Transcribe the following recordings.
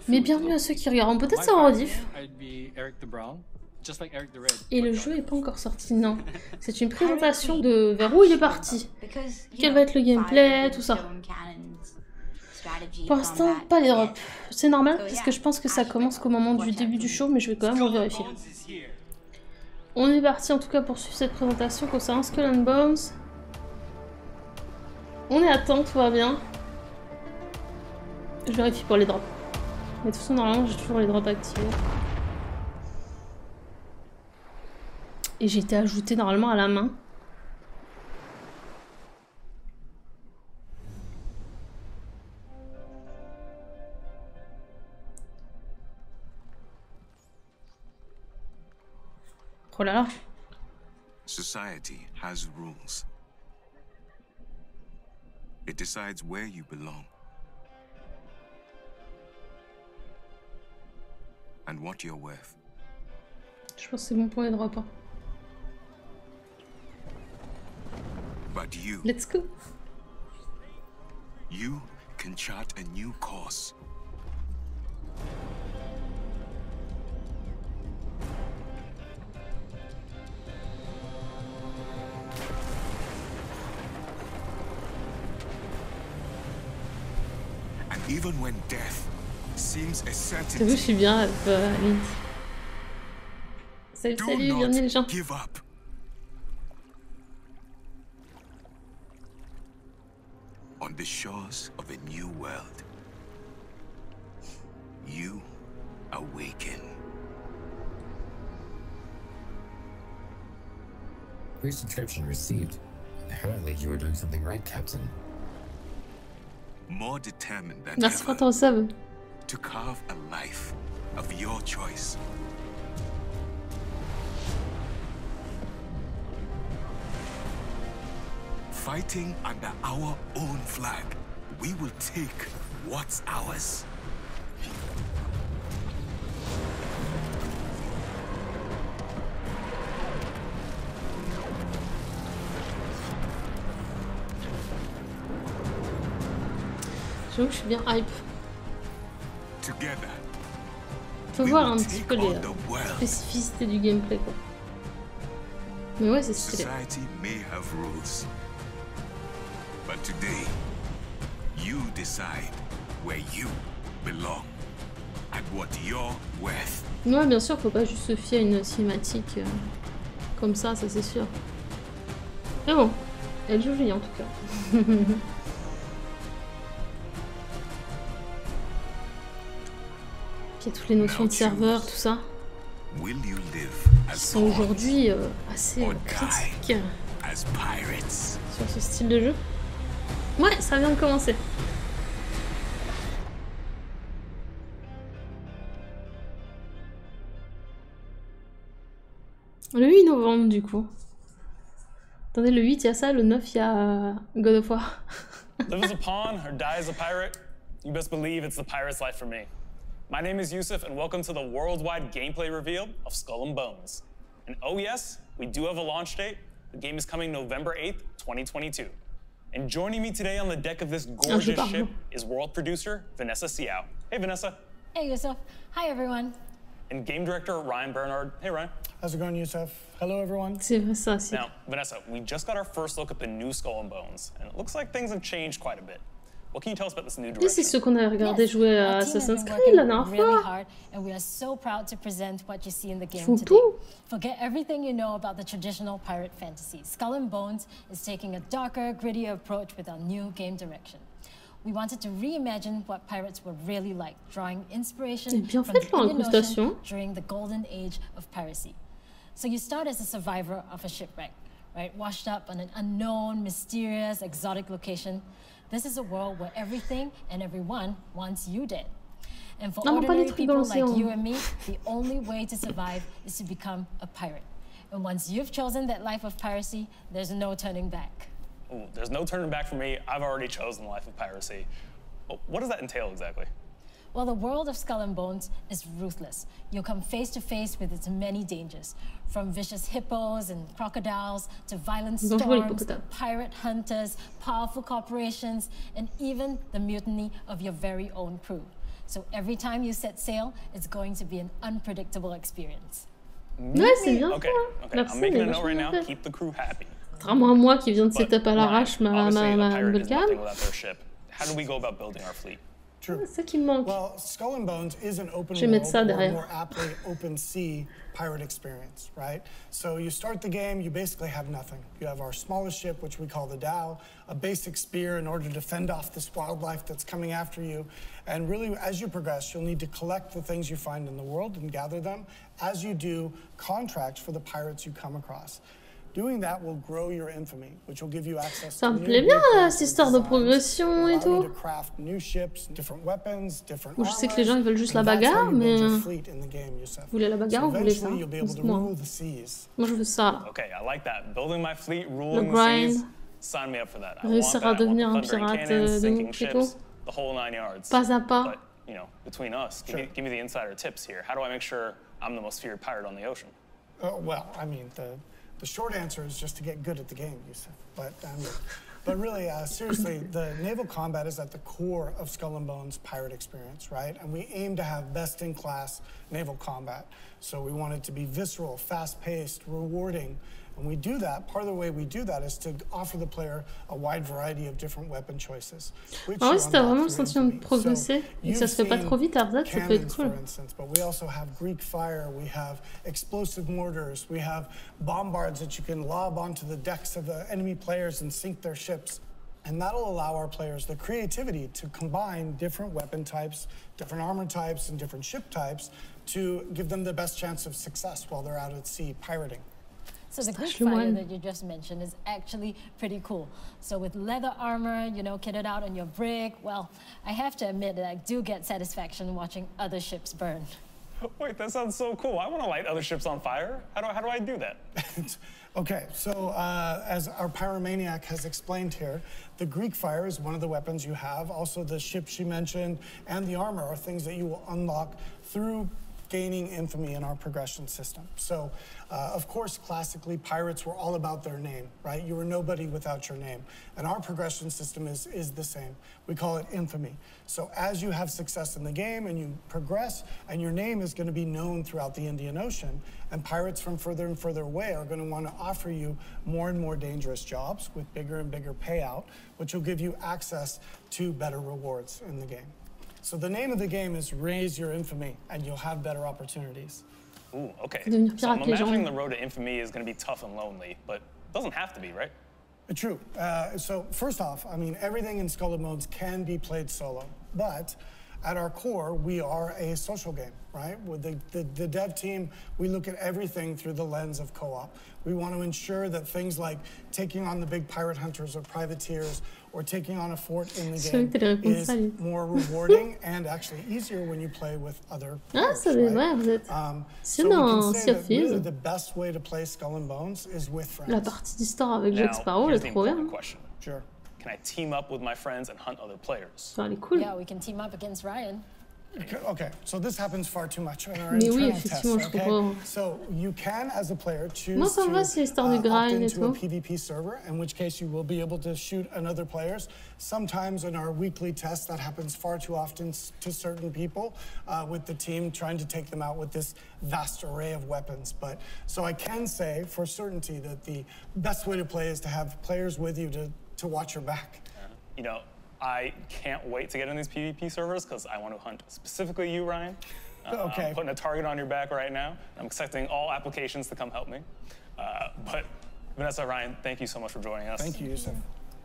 Mais bienvenue à ceux qui regardent. Peut-être ça en rediff. Et le jeu n'est pas encore sorti, non. C'est une présentation de vers où il est parti. Quel va être le gameplay, tout ça. Pour l'instant, pas les drops. C'est normal, parce que je pense que ça commence qu'au moment du début du show, mais je vais quand même en vérifier. On est parti en tout cas pour suivre cette présentation concernant Skull and Bones. On est à temps, tout va bien. Je vérifie pour les drops. Mais de toute façon, normalement, j'ai toujours les drops activés. Et j'ai été ajouté normalement à la main. Oh là là. Society has rules. It decides where you belong. And what you're worth. Je pense que c'est bon pour les drops. Hein. But you, Let's go. You can chart a new course. And even when death seems a certainty. T'as vu, je suis bien, Link. Salut, bienvenue les gens. Give up. On the shores of a new world, you awaken. Resubscription received. Apparently you were doing something right, Captain. More determined than Merci pour ever ton sub. to carve a life of your choice. Fighting under our own flag, we will take what's ours. J'avoue que je suis bien hype. Together, Faut voir un petit peu les spécificités du gameplay quoi. Mais ouais, c'est stylé. society may have rules, but today, you decide where you belong and what you're worth. Ouais, bien sûr, faut pas juste se fier à une cinématique comme ça c'est sûr. Mais bon, elle joue jolie en tout cas. Il y a toutes les notions de serveur, tout ça, Will you live qui as sont pawns aujourd'hui assez or critiques die as pirates? sur ce style de jeu. Ouais, ça vient de commencer. Le 8 novembre, du coup. Attendez, le 8, il y a ça, le 9, il y a God of War. Live as a pawn or die as a pirate? You best believe it's the pirate's life for me. My name is Yusuf, and welcome to the worldwide gameplay reveal of Skull and Bones. And oh yes, we do have a launch date. The game is coming November 8th, 2022. And joining me today on the deck of this gorgeous ship is world producer Vanessa Siao. Hey Vanessa. Hey Yusuf. Hi everyone. And game director Ryan Bernard. Hey Ryan. How's it going, Yusuf? Hello, everyone. C'est vrai ça, c'est... Now, Vanessa, we just got our first look at the new Skull and Bones, and it looks like things have changed quite a bit. What can you tell us about this new Et direction? c'est ceux qu'on a regardé jouer à Assassin's Creed la dernière really fois. hard, and we are so proud to present what you see in the game Font today. tout. Forget everything you know about the traditional pirate fantasy. Skull and Bones is taking a darker, grittier approach with our new game direction. We wanted to reimagine what pirates were really like, drawing inspiration bien from fait, the leur Indian Ocean incrustation. during the golden age of piracy. So you start as a survivor of a shipwreck, right? Washed up on an unknown, mysterious, exotic location. This is a world where everything and everyone wants you dead. And for ordinary people like you and me, the only way to survive is to become a pirate. And once you've chosen that life of piracy, there's no turning back. Ooh, there's no turning back for me. I've already chosen the life of piracy. What does that entail exactly? Well, the world of Skull and Bones is ruthless. You'll come face to face with its many dangers, from vicious hippos and crocodiles to violent storms, pirate hunters, powerful corporations, and even the mutiny of your very own crew. So every time you set sail, it's going to be an unpredictable experience. Ouais, c'est bien Okay, fait. okay. Merci, I'm making mais a note vachement right bien now. fait. Keep the crew happy. Contrairement à moi qui viens de But setup à l'arrache Ryan, obviously, a ma pirate nouvelle is cam. nothing without their ship. How do we go about building our fleet? True. C'est ça qui me manque. Well, Skull and Bones is an open Je vais mettre world, ça or derrière. more aptly, open sea pirate experience, right? So you start the game, you basically have nothing. You have our smallest ship, which we call the Dhow, a basic spear in order to fend off this wildlife that's coming after you. And really, as you progress, you'll need to collect the things you find in the world and gather them. As you do, contracts for the pirates you come across. Doing that will grow your infamy, which will give you access Ça to me new plaît bien blueprints cette and histoire de designs, progression et allow you tout. to craft new ships, different weapons, different Bon, je sais que armors, les gens ils veulent juste la and that's how bagarre, you mais build your fleet in the game, Yusuf. vous voulez la bagarre So ou vous voulez ça? eventually you'll be able to Dites-moi. rule the seas. Moi je veux ça là. Okay, I like that. Building my fleet, Le ruling the grind. seas. Sign me up for that. I want Réussir that. à I want devenir the un plundering pirate cannons, de sinking nous ships, plutôt. the whole 9 yards. Pas à pas. But, you know, between us, give me the insider tips here. How do I make sure I'm the most feared pirate on the ocean? Well, I mean, the short answer is just to get good at the game, Yusuf. But really, seriously, the naval combat is at the core of Skull and Bones' pirate experience, right? And we aim to have best-in-class naval combat. So we want it to be visceral, fast-paced, rewarding. And we do that, part of the way we do that is to offer the player a wide variety of different weapon choices. Ah ouais, si t'as vraiment le sentiment de progresser et que ça se fait pas trop vite, après ça peut être cool. For instance, but we also have Greek fire, we have explosive mortars, we have bombards that you can lob onto the decks of the enemy players and sink their ships. And that'll allow our players the creativity to combine different weapon types, different armor types, and different ship types to give them the best chance of success while they're out at sea pirating. So the Greek fire that you just mentioned is actually pretty cool. So with leather armor, you know, kitted out on your brig, well, I have to admit that I do get satisfaction watching other ships burn. Wait, that sounds so cool. I want to light other ships on fire. How do I do that? Okay, so as our pyromaniac has explained here, the Greek fire is one of the weapons you have. Also the ship she mentioned and the armor are things that you will unlock through gaining infamy in our progression system. So, of course, classically, pirates were all about their name, right? You were nobody without your name. And our progression system is the same. We call it infamy. So as you have success in the game and you progress, and your name is going to be known throughout the Indian Ocean, and pirates from further and further away are going to want to offer you more and more dangerous jobs with bigger and bigger payout, which will give you access to better rewards in the game. So the name of the game is Raise Your Infamy, and you'll have better opportunities. Ooh, okay. Devenir So I'm pirate, les gens. imagining the road to infamy is going to be tough and lonely, but it doesn't have to be, right? True. So first off, I mean, everything in Skull and Bones can be played solo, but at our core, we are a social game, right? With the dev team, we look at everything through the lens of co-op. We want to ensure that things like taking on the big pirate hunters or privateers or taking on a fort in the game is more rewarding and actually easier when you play with other players, ça right? ouais, vous êtes... So we can say that really the best way to play Skull and Bones is with friends. La partie d'histoire avec Jack Now, Sparrow, here's elle est the trop important bien. question. Sure. Can I team up with my friends and hunt other players? Elle est cool. Yeah, we can team up against Ryan. Okay, so this happens far too much in our Mais oui, internal tests, effectivement, je okay? comprends. So you can, as a player, choose Moi, ça me va, to c'est l'histoire du opt grind et into a tout. PvP server, in which case you will be able to shoot another players. Sometimes in our weekly tests, that happens far too often to certain people with the team trying to take them out with this vast array of weapons. But so I can say for certainty that the best way to play is to have players with you to watch your back. You know, I can't wait to get in these PvP servers because I want to hunt specifically you, Ryan. Okay. I'm putting a target on your back right now. I'm expecting all applications to come help me. But Vanessa, Ryan, thank you so much for joining us. Thank you, Yusuf.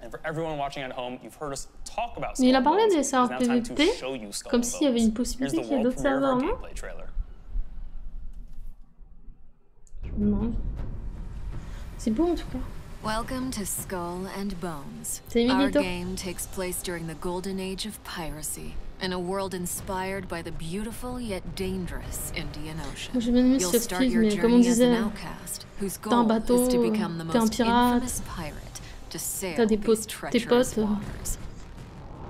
And for everyone watching at home, you've heard us talk about Mais il a Skull parlé and des Bones. serveurs It's now time to PvP, show you Skull comme and s'il y avait une Bones. possibilité Here's the qu'il y ait world d'autres premiere of our serveurs, non? gameplay trailer. Non. C'est beau en tout cas. Welcome to Skull and Bones. C'est Our Miguelito. game takes place during the golden age of piracy, in a world inspired by the beautiful yet dangerous Indian Ocean. Moi j'ai bien aimé You'll ce start Steve, your mais comme on journey as an disait, outcast, whose t'as un goal bateau, is to become the t'es un most pirate, infamous pirate to sail t'as des these potes, tes treacherous potes. waters.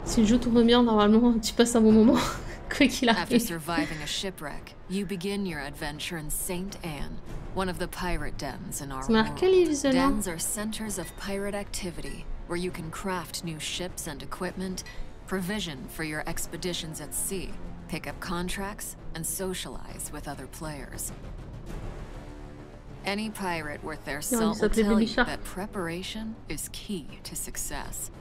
Si le jeu tourne bien, normalement, tu passes un bon moment, quoi qu'il After arrive. surviving a shipwreck, you begin your adventure in St. Anne, one of the pirate dens in our C'est marqué les world. visionnements. Dens are centers of pirate activity, where you can craft new ships and equipment, provision for your expeditions at sea, pick up contracts, and socialize with other players. Any pirate worth their salt will tell you that preparation is key to success.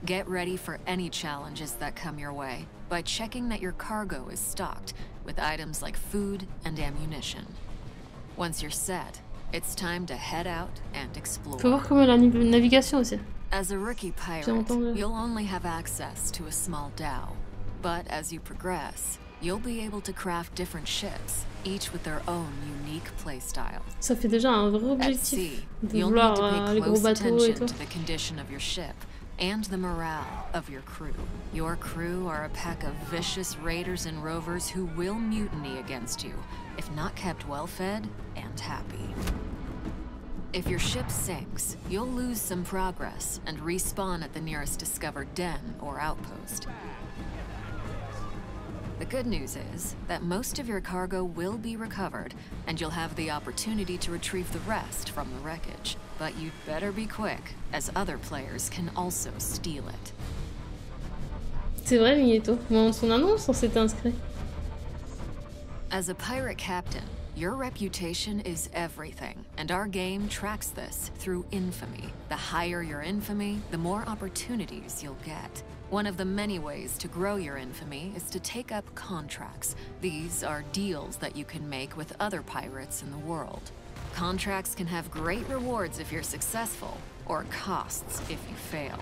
Get ready for any challenges that come your way by checking that your cargo is stocked with items like food and ammunition. Once you're set, it's time to head out and explore. Faut voir comment la navigation aussi. As a rookie pirate, you'll only have access to a small dhow. But as you progress, you'll be able to craft different ships, each with their own unique playstyle. Ça fait déjà un vrai objectif de vouloir les gros bateaux et tout. To the condition of your ship and the morale of your crew. Your crew are a pack of vicious raiders and rovers who will mutiny against you, if not kept well fed and happy. If your ship sinks, you'll lose some progress and respawn at the nearest discovered den or outpost. The good news is that most of your cargo will be recovered, and you'll have the opportunity to retrieve the rest from the wreckage. But you'd better be quick, as other players can also steal it. C'est vrai, Migneto. Dans son annonce, on s'était inscrit. As a pirate captain, your reputation is everything, and our game tracks this through infamy. The higher your infamy, the more opportunities you'll get. One of the many ways to grow your infamy is to take up contracts. These are deals that you can make with other pirates in the world. Contracts can have great rewards if you're successful, or costs if you fail.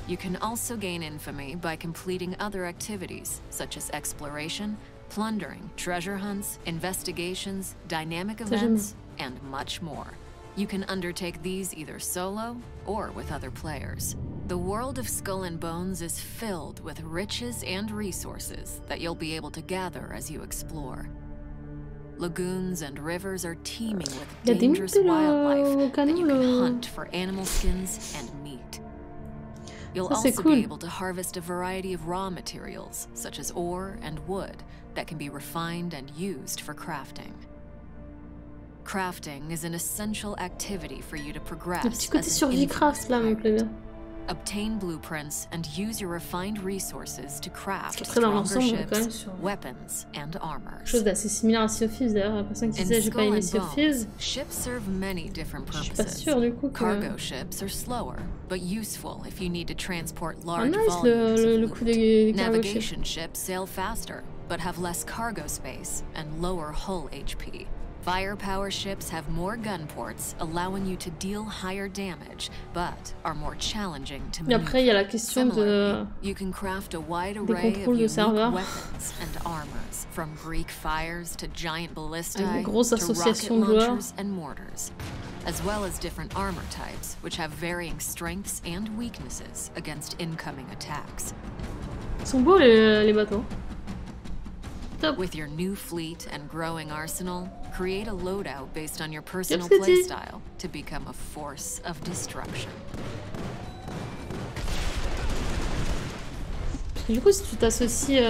You can also gain infamy by completing other activities, such as exploration, plundering, treasure hunts, investigations, dynamic events, and much more. You can undertake these either solo or with other players. The world of Skull and Bones is filled with riches and resources that you'll be able to gather as you explore. Lagoons and rivers are teeming with dangerous wildlife that you can hunt for animal skins and meat. You'll also be able to harvest a variety of raw materials, such as ore and wood, that can be refined and used for crafting. Crafting is an essential activity for you to progress. Le petit côté survie craft là me plaît bien. Obtain blueprints and use your refined resources to craft stronger ships, weapons, and armor. Chose d'assez similaire à Sea of Thieves d'ailleurs. La personne qui disait j'ai pas aimé Sea of Thieves. Ships serve many different purposes. Je suis pas sûre du coup que. Cargo ships are slower, but useful if you need to transport large nice, volumes. Le coup des Navigation ships sail faster, but have less cargo space and lower hull HP. Firepower ships have more gun ports, allowing you to deal higher damage, but are more challenging to maneuver. Après, il y a la question de you can craft a wide array of unique weapons and armors, from Greek fires to giant ballistae to rocket launchers and mortars, as well as different armor types, which have varying strengths and weaknesses against incoming attacks. Ils sont beaux les bateaux. With your new fleet and growing arsenal, create a loadout based on your personal playstyle to become a force of destruction. Du coup, si tu t'associes,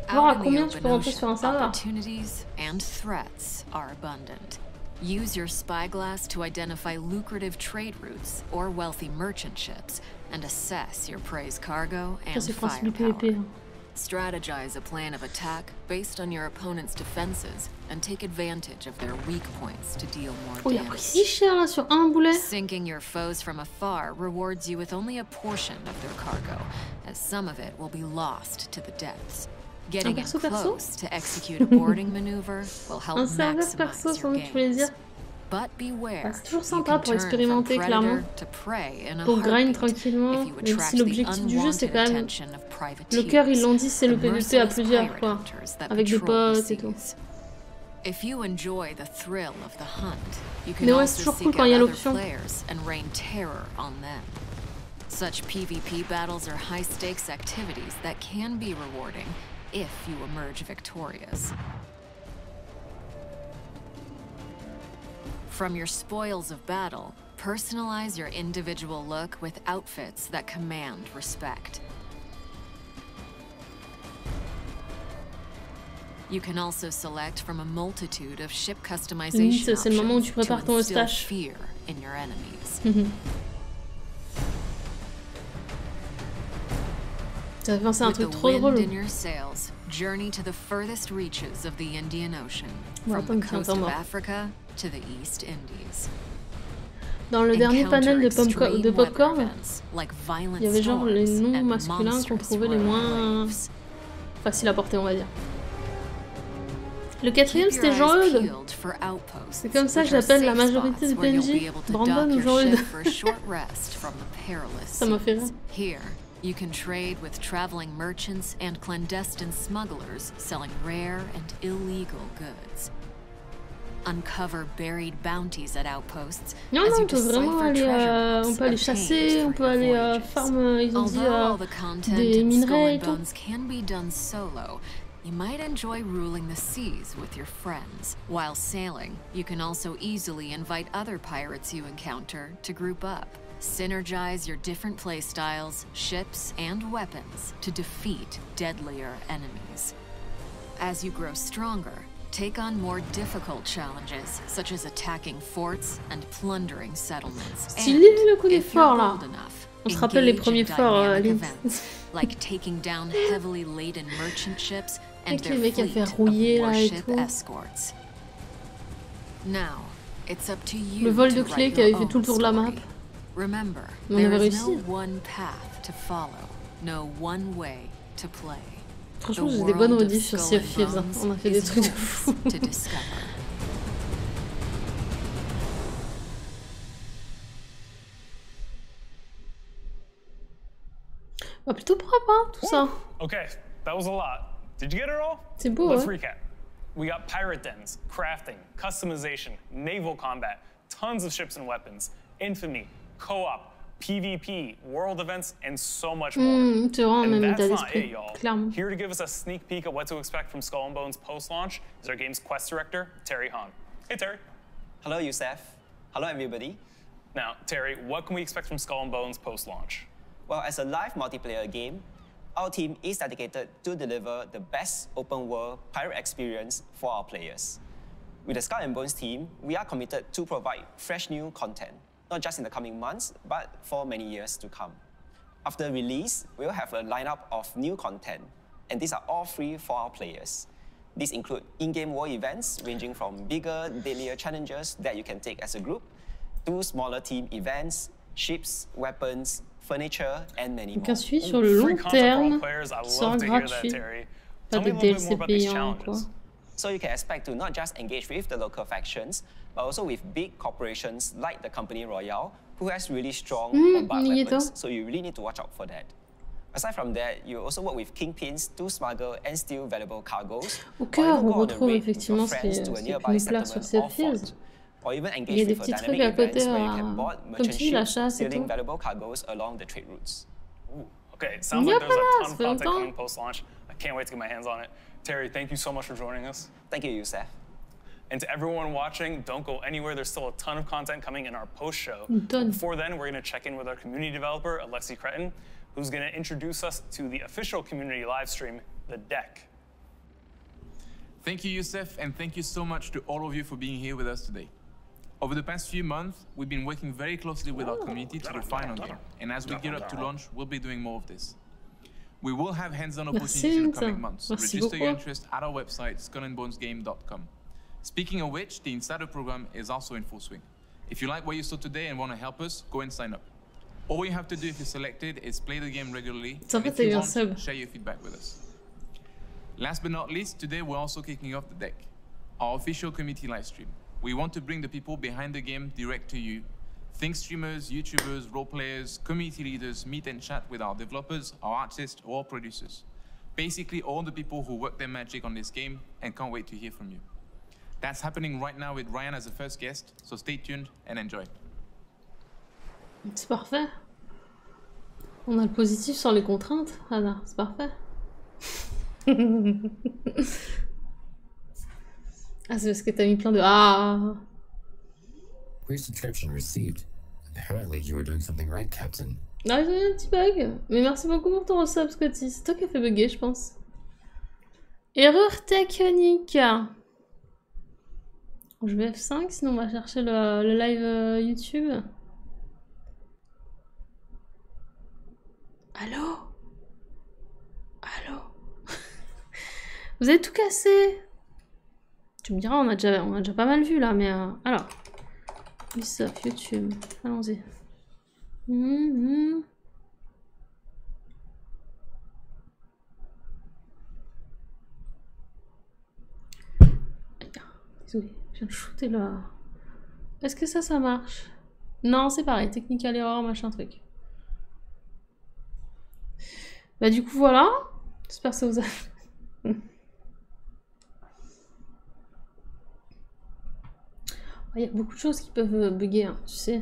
voir à combien tu peux rentrer sur un serveur. Opportunities and threats are abundant. Use your spyglass to identify lucrative trade routes or wealthy merchant ships, and assess your prey's cargo and firepower. Strategize a plan of attack based on your opponent's defenses and take advantage of their weak points to deal more damage. Si cher là sur un boulet. Sinking your foes from afar rewards you with only a portion of their cargo, as some of it will be lost to the depths. Getting in close to execute a boarding maneuver will help maximize your gains. But beware, c'est toujours sympa pour expérimenter clairement, pour grind tranquillement, même si l'objectif du jeu c'est quand même, le cœur ils l'ont dit c'est le PVP à plusieurs quoi, avec des potes et tout. Mais ouais c'est toujours cool quand il y a l'option. Such PvP battles are high stakes activities that can be rewarding if you emerge victorious. From your spoils of battle, personalize your individual look with outfits that command respect. You can also select from a multitude of ship customization options to instill fear in your enemies. Ça fait penser à un truc trop drôle. Journey to the furthest reaches of the Indian Ocean, Bon, from the coast of Africa to the East Indies. Dans le dernier panel de Popcorn, il y avait genre les noms masculins qu'on trouvait les moins faciles à porter, on va dire. Le quatrième, c'était Jean-Eudes. C'est comme ça que j'appelle la majorité des PNJ, Brandon ou Jean-Eudes. Ça m'a fait rire. You can trade with traveling merchants and clandestine smugglers selling rare and illegal goods. Uncover buried bounties at outposts. Non, non, on peut vraiment aller, on peut aller chasser, on peut aller farm, ils ont dit des minerais et tout. Can be done solo. You might enjoy ruling the seas with your friends. While sailing, you can also easily invite other pirates you encounter to group up. Synergize your different playstyles, ships, and weapons to defeat deadlier enemies. As you grow stronger, take on more difficult challenges, such as attacking forts and plundering settlements. Stylé le coup des forts là. On se rappelle les premiers forts like taking down heavily laden merchant ships and their warship escorts. Now, it's up to you. Le vol de clés qui avait fait tout le tour de la map. Remember, on avait there is réussi. no one path to follow, no one way to play. Franchement, j'ai des bonnes redifs sur Sea of Thieves. Hein. On a fait des trucs de fou. Ah, plutôt propre, hein, tout ça. Okay, that was a lot. Did you get it all? C'est beau, Let's hein? recap. We got pirate dens, crafting, customization, naval combat, tons of ships and weapons, infamy, co-op, PvP, world events, and so much more. C'est vraiment and même that's état not d'esprit, it, y'all. clairement. Here to give us a sneak peek at what to expect from Skull and Bones post-launch is our game's quest director, Terry Hahn. Hey, Terry. Hello, Youssef. Hello, everybody. Now, Terry, what can we expect from Skull and Bones post-launch? Well, as a live multiplayer game, our team is dedicated to deliver the best open-world pirate experience for our players. With the Skull and Bones team, we are committed to provide fresh new content, not just in the coming months, but for many years to come. After release, we'll have a lineup of new content, and these are all free for our players. These include in-game war events ranging from bigger, deadlier challenges that you can take as a group, to smaller team events, ships, weapons, furniture, and many more. Donc un suivi sur le long terme qui sera gratuit. Pas de DLC payant, quoi. So you can expect to not just engage with the local factions, but also with big corporations like the company Royale, who has really strong bombard weapons, so you really need to watch out for that. Aside from that, you also work with kingpins to smuggle and steal valuable cargoes. Au cœur, on retrouve effectivement ce qui nous place sur Sea of Thieves. Or even Il y a engage des with a petits dynamic trucs à côté, events where you can board comme merchant si la ships, chasse et stealing tout. valuable cargoes along the trade routes. Okay, it sounds like there's a ton of content coming post-launch. I can't wait to get my hands on it. Terry, thank you so much for joining us. Thank you, Youssef. And to everyone watching, don't go anywhere. There's still a ton of content coming in our post-show. Before then, we're going to check in with our community developer, Alexi Cretin, who's going to introduce us to the official community live stream, The Deck. Thank you, Youssef, and thank you so much to all of you for being here with us today. Over the past few months, we've been working very closely with our community to refine our game, and as we gear up to launch, we'll be doing more of this. We will have hands-on opportunities in the coming months. Register your interest at our website, skullandbonesgame.com. Speaking of which, the Insider program is also in full swing. If you like what you saw today and want to help us, go and sign up. All you have to do if you're selected is play the game regularly, and if you want, share your feedback with us. Last but not least, today we're also kicking off The Deck, our official community live stream. We want to bring the people behind the game direct to you. Think streamers, YouTubers, role players, community leaders meet and chat with our developers, our artists, or producers. Basically all the people who work their magic on this game and can't wait to hear from you. That's happening right now with Ryan as the first guest, so stay tuned and enjoy. C'est parfait. On a le positif sans les contraintes. Ah là, c'est parfait. Ah, c'est parce que t'as mis plein de... Ah. Pre-subscription received. Apparently you were doing something right, Captain. Ah, j'ai eu un petit bug. Mais merci beaucoup pour ton resub, Scotty. C'est toi qui as fait bugger, je pense. Erreur technique. Je vais F5, sinon on va chercher le live YouTube. Allô? Vous avez tout cassé. Tu me diras, on a déjà pas mal vu là, mais alors. Ubisoft, YouTube, allons-y. Désolé, je viens de shooter là. Est-ce que ça marche? Non, c'est pareil, technical error, machin truc. Bah du coup voilà, j'espère que ça vous a... Il y a beaucoup de choses qui peuvent bugger, hein, tu sais.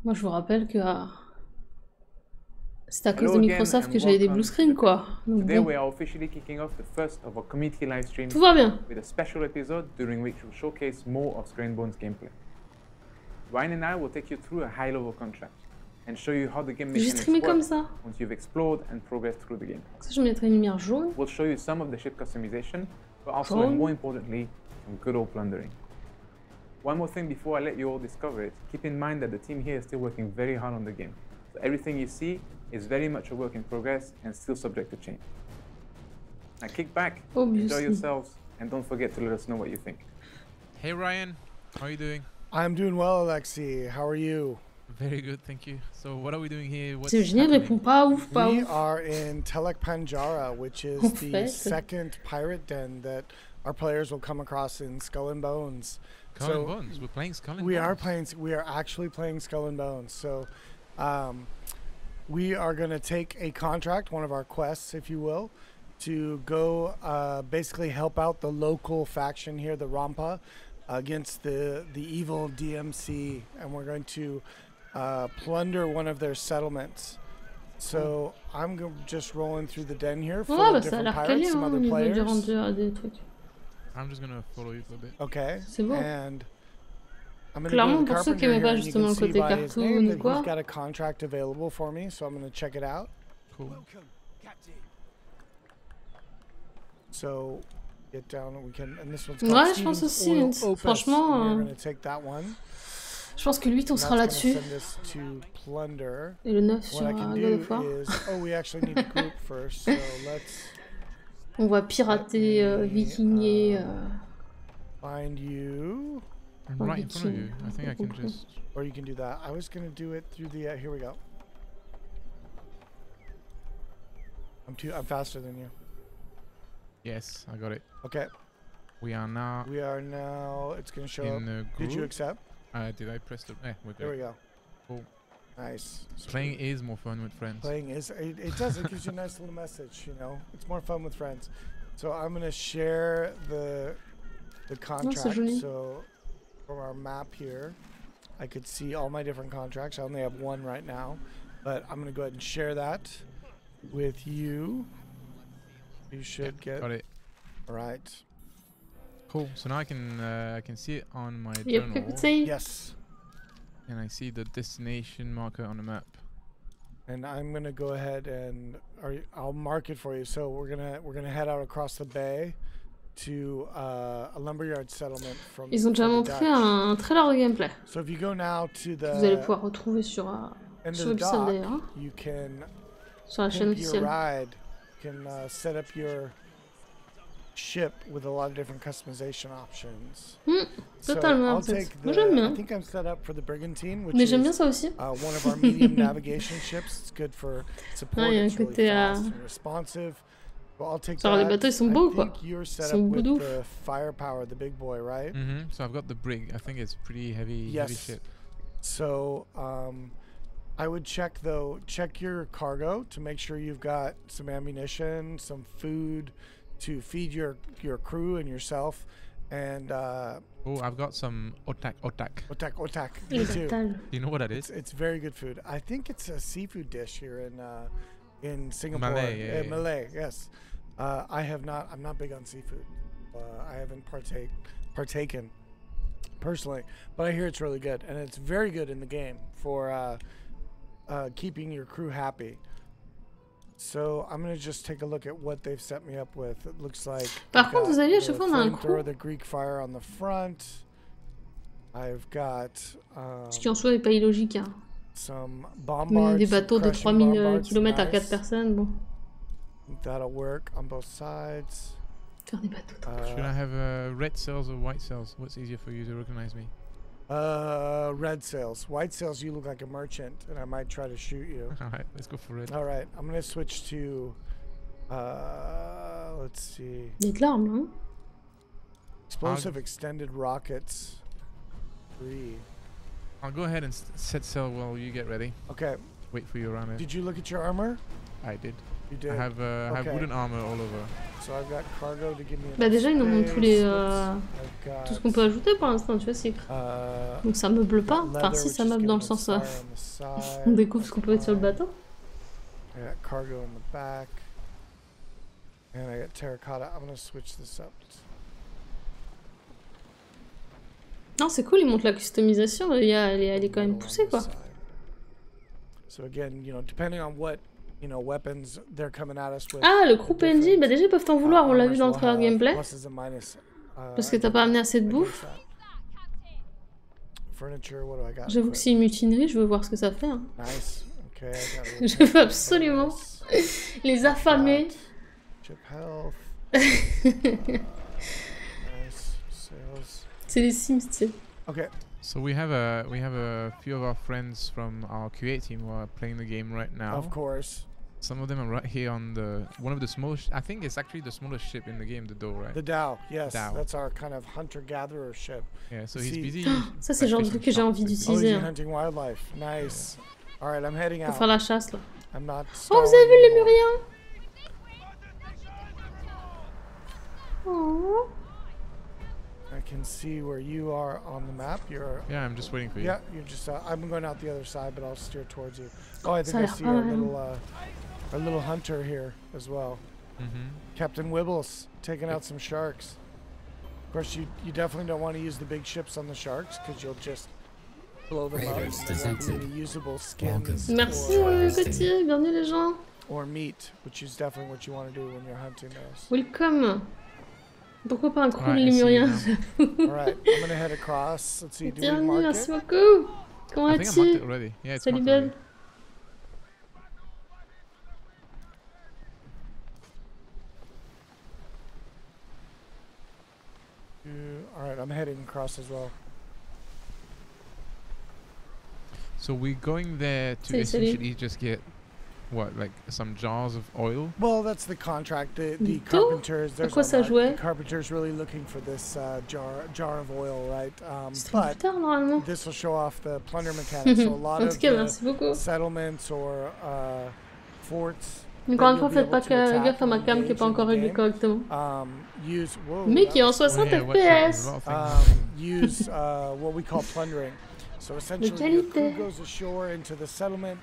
Moi je vous rappelle que c'est à cause de Microsoft que j'avais des blue screens quoi. Donc, bon. Tout va bien. Ryan and I will take you through a high-level contract and show you how the game J'ai streamé comme ça. Once you've explored and progressed through the game. Ça, je mettrai une lumière jaune. We'll show you some of the ship customization, but also, and more importantly, some good old plundering. One more thing before I let you all discover it, keep in mind that the team here is still working very hard on the game. So everything you see is very much a work in progress and still subject to change. Now kick back, enjoy yourselves, and don't forget to let us know what you think. Hey Ryan, how are you doing? I'm doing well, Alexi. How are you? Very good, thank you. So what are we doing here? C'est génial, répond pas ouf, pas ouf. We are in Telek Panjara, which is the second pirate den that our players will come across in Skull and Bones. Skull and Bones? We're playing Skull and Bones? We are actually playing Skull and Bones. So we are going to take a contract, one of our quests, if you will, to go basically help out the local faction here, the Rampa, against the evil DMC, and we're going to plunder one of their settlements. So I'm just rolling through the den here for different pirates, some other players. I'm just gonna follow you for a bit. Okay. Bon. And I'm gonna Clairement, go to the pour ceux qui carpenter aimaient pas here, justement le côté cartoon ou quoi. He's got a contract available for me, so I'm gonna check it out. Cool. So get down and we can, and this one's ouais, je pense aussi. Franchement, je pense que le 8 on sera là-dessus. Et le 9 sur God of War. On va pirater, vikinger. I'm right in front of you. I think I can just. Or you can do that. I was gonna do it through the. Here we go. I'm faster than you. Yes, I got it. Okay. We are now. It's gonna show up. Did you accept? Did I press the? We're good. There we go. Cool. Nice. Playing is more fun with friends. Playing is. It does. It gives you a nice little message. You know, it's more fun with friends. So I'm gonna share the contract. So from our map here, I could see all my different contracts. I only have one right now, but I'm gonna go ahead and share that with you. You should get. Got it. All right. Cool. So now I can see it on my journal. Yes. And I see the destination marker on the map. And I'm gonna go ahead and I'll mark it for you. So we're gonna head out across the bay to a lumberyard settlement from. Ils ont déjà montré un trailer de gameplay. So if you go now to the. Vous allez pouvoir retrouver sur Ubisoft d'ailleurs. You can. Sur la chaîne officielle. You can set up your ship with a lot of different customization options. Totalement. So moi j'aime bien. I think I'm set up for the Brigantine, which Mais j'aime bien ça aussi. One of our medium navigation ships. It's good for support. It's really fast and responsive. Well, I'll take that. Les bateaux ils sont beaux quoi. You're set up with the firepower, the big boy, right? So I've got the brig. I think it's pretty heavy ship. So I would check your cargo to make sure you've got some ammunition, some food to feed your crew and yourself, and I've got some otak. Me too. Do you know what that is? It's very good food. I think it's a seafood dish here in Singapore. Malay, Malay, yes. I'm not big on seafood. I haven't partaken personally, but I hear it's really good, and it's very good in the game for keeping your crew happy. So I'm gonna just take a look at what they've set me up with. It looks like. Par contre, vous avez à chaque fois on a un coup. The Greek fire on the front. I've got. Ce qui en soi n'est pas illogique. Hein. Some bombards. Des bateaux de 3000 km à 4 personnes, bon. That'll work on both sides. Faire des bateaux. Should I have red sails or white sails? What's easier for you to recognize me? Red sails. White sails, you look like a merchant, and I might try to shoot you. Alright, let's go for red. Alright, I'm gonna switch to... let's see. Il y a de l'arme, hein? Explosive extended rockets. 3. I'll go ahead and set sail while you get ready. Okay. Wait for you around here. Did you look at your armor? I did. You did. I have wooden armor all over. So I've got cargo to give me Bah déjà ils nous montrent tous les tout ce qu'on peut ajouter pour l'instant, tu vois, c'est donc ça meuble pas. Enfin si ça meuble dans le sens on découvre ce qu'on peut mettre sur le bateau. I got cargo in the back. And I got terracotta. I'm gonna switch this up. Non, c'est cool, ils montrent la customisation, elle est quand même poussée quoi. So again, you know, depending on what, you know, weapons they're coming at us with. Ah, le groupe PNJ, bah déjà ils peuvent t'en vouloir, on l'a vu dans le trailer gameplay. Parce que t'as pas amené assez de bouffe. J'avoue que c'est une mutinerie, je veux voir ce que ça fait. Hein. Je veux absolument les affamer. C'est les Sims, tu sais. Okay. So we have a few of our friends from our QA team who are playing the game right now. Of course. Some of them are right here on one of the smallest. I think it's actually the smallest ship in the game, the Doe, right? The Dow, yes. Dow. That's our kind of hunter-gatherer ship. Yeah, so he's busy. Ça c'est le genre de truc que j'ai envie d'utiliser. Hunting wildlife, nice. Yeah. All right, I'm heading out. Pour faire la chasse là. I'm not. Oh, vous avez vu les Muriens? Oh. I can see where you are on the map. Yeah, I'm just waiting for you. Yeah, you're just. I'm going out the other side, but I'll steer towards you. Oh, I think I see our little hunter here as well. Captain Wibbles taking out some sharks. Of course, you definitely don't want to use the big ships on the sharks because you'll just blow them up. Any usable skins. Merci Gauthier, bienvenue les gens. Or meat, which is definitely what you want to do when you're hunting those. Welcome. Pourquoi pas un crew de lémurien? Alright, I'm gonna head across. Let's see, do we mark it? Merci beaucoup. Comment vas-tu? Salut belle. Alright, I'm heading across as well. So we're going there to essentially just get what, like some jars of oil? Well, that's the contract. The carpenters. There's the carpenters really looking for this jar of oil, right? But this will show off the plunder mechanics. So a lot of the settlements or forts. Encore une fois, faites pas gaffe à ma cam qui est pas encore réglée correctement. Mais qui est en 60 FPS. Use what we call plundering. So essentially, your crew goes ashore into the settlement.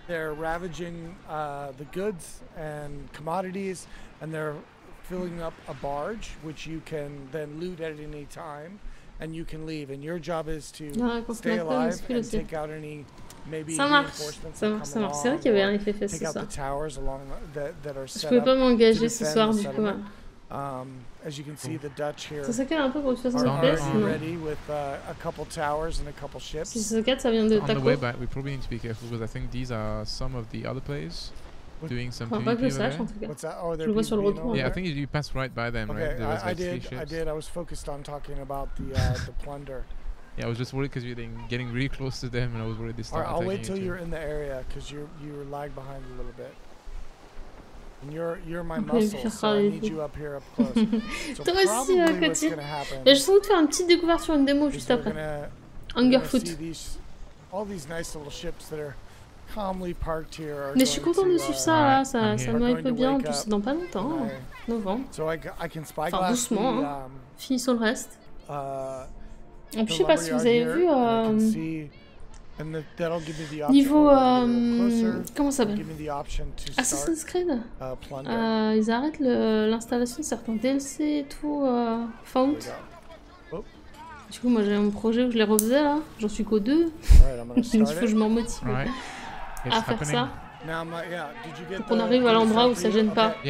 They're ravaging the goods and commodities, and they're filling up a barge, which you can then loot at any time, and you can leave. And your job is to stay alive and take out any maybe reinforcements that come along. C'est vrai qu'il y avait un effet fait ce soir. Je pouvais pas m'engager ce soir du coup. As you can see, the Dutch here ça saccade un peu pour que tu fasses are un ready with a couple towers and a couple ships. Si ça saccade, ça vient de Taco. On the way back, we probably need to be careful because I think these are some of the other players doing some PvP over there. What's that? Oh, je le vois sur le retour. Yeah, I think you passed right by them, right? There was, I did. I was focused on talking about the plunder. Yeah, I was just worried because you're getting really close to them, and I was worried they started attacking you. I'll wait till you're in the area because you lag behind a little bit. And you're my muscle, so I need you up here up close. So probably what's gonna happen. Mais je sens faire une petite découverte sur une démo juste après. Hungerfoot. All these nice little ships that are calmly parked here. Mais je suis contente de suivre ça là, ça m'hype bien en plus dans pas longtemps, novembre. So I can spyglass. Enfin doucement, hein. Finissons le reste. En plus je sais pas si vous avez vu. Niveau comment ça s'appelle? Assassin's Creed. Ils arrêtent l'installation de certains DLC et tout fin août. Du coup moi j'ai mon projet où je les refaisais là, j'en suis qu'au 2. Il faut que je m'en motive à faire ça. Faut qu'on arrive à l'endroit où ça gêne pas. Tu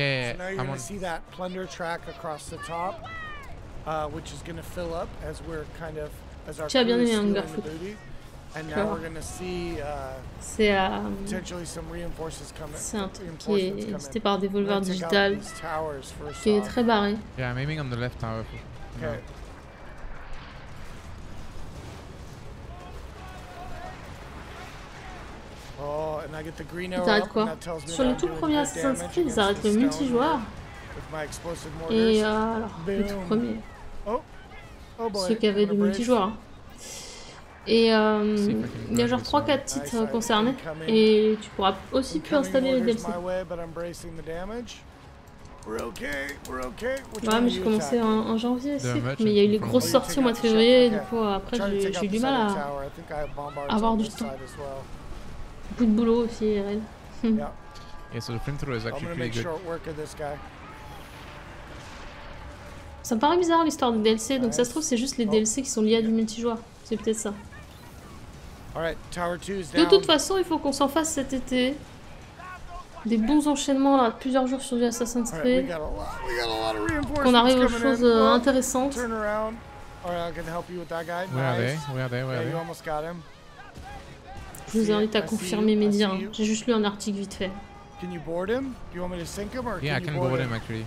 as bien aimé Hungerfoot. C'est un truc qui est c'était par des voleurs digital qui est très barré. Yeah, I'm aiming on the left tower. Okay. Ils arrêtent quoi? Sur les tout premiers Assassin's Creed, ils arrêtent le multijoueur. Et alors, le tout premier. Ceux qui avaient du multijoueur. Hein. Et il y a genre 3-4 titres concernés. Et tu pourras aussi plus installer les DLC. Ouais, mais j'ai commencé en janvier aussi. Mais il y a eu les grosses sorties au mois de février. Et du coup, après, j'ai eu du mal à avoir du temps. Beaucoup de boulot aussi, Red. Yeah, so the printer is actually pretty good. Ça me paraît bizarre l'histoire des DLC, donc ça se trouve c'est juste les DLC qui sont liés à du multijoueur. C'est peut-être ça. De toute façon, il faut qu'on s'en fasse cet été. Des bons enchaînements là, plusieurs jours sur du Assassin's Creed. Qu'on arrive aux choses intéressantes. Where are they? Je vous invite à confirmer mes dires. Hein. J'ai juste lu un article vite fait. Yeah, I can board him actually.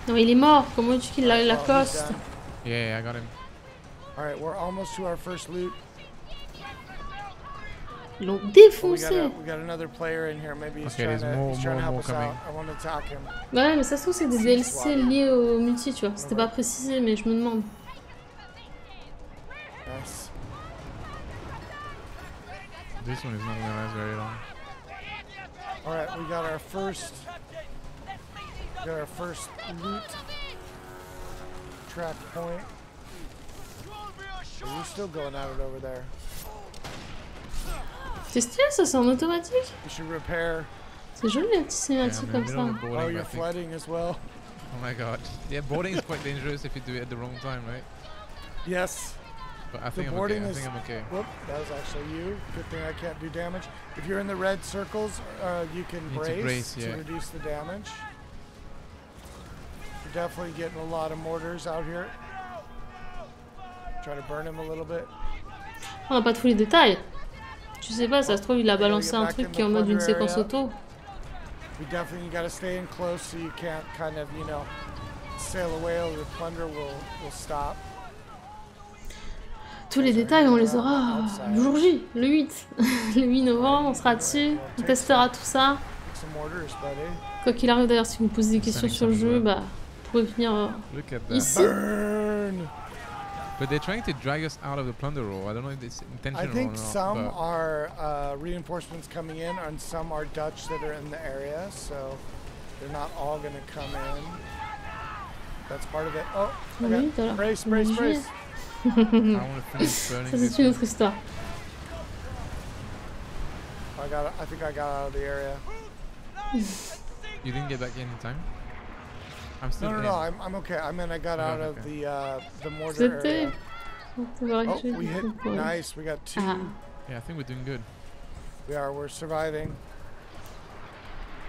Non, il est mort. Comment veux-tu qu'il l'accoste? Yeah, I got him. Ils l'ont défoncé. Okay, there's more coming. Ouais, mais ça se trouve c'est des DLC liés au multi, tu vois. C'était pas précisé, mais je me demande. This one is not going to last very long. Alright, we got our first loot track point. Are you still going at it over there? C'est stylé ça, c'est en automatique. We should repair. C'est joli les petits cinématiques comme ça. Oh, you're flooding as well. Oh my god. Yeah, boarding is quite dangerous if you do it at the wrong time, right? Yes. But I think I'm okay. Whoop, that was actually you. Good thing I can't do damage. If you're in the red circles, you can brace to reduce the damage. You're definitely getting a lot of mortars out here. Try to burn him a little bit. On n'a pas tous les détails. Tu sais pas, ça se trouve il a balancé un truc qui est en mode une séquence auto. We definitely got to stay in close so you can't kind of, you know, sail away or the plunder will stop. Tous les détails, on les aura le jour J, le 8. Le 8 novembre, on sera dessus, on testera tout ça. Quoi qu'il arrive d'ailleurs, si vous me posez des questions sur le jeu, bah, vous pouvez venir ici. But they're trying to drag us out of the plunder roll. I don't know if it's intentional or not. I think some are reinforcements coming in and some are Dutch that are in the area, so they're not all going to come in. That's part of it. Oh, okay. Brace. I want to finish burning ça c'est une autre histoire. I think I got out of the area. You didn't get back in time? I'm still No, I'm okay. I mean, I got out of the mortar area. Oh, we hit. Nice. We got 2. Yeah, I think we're doing good. We're surviving.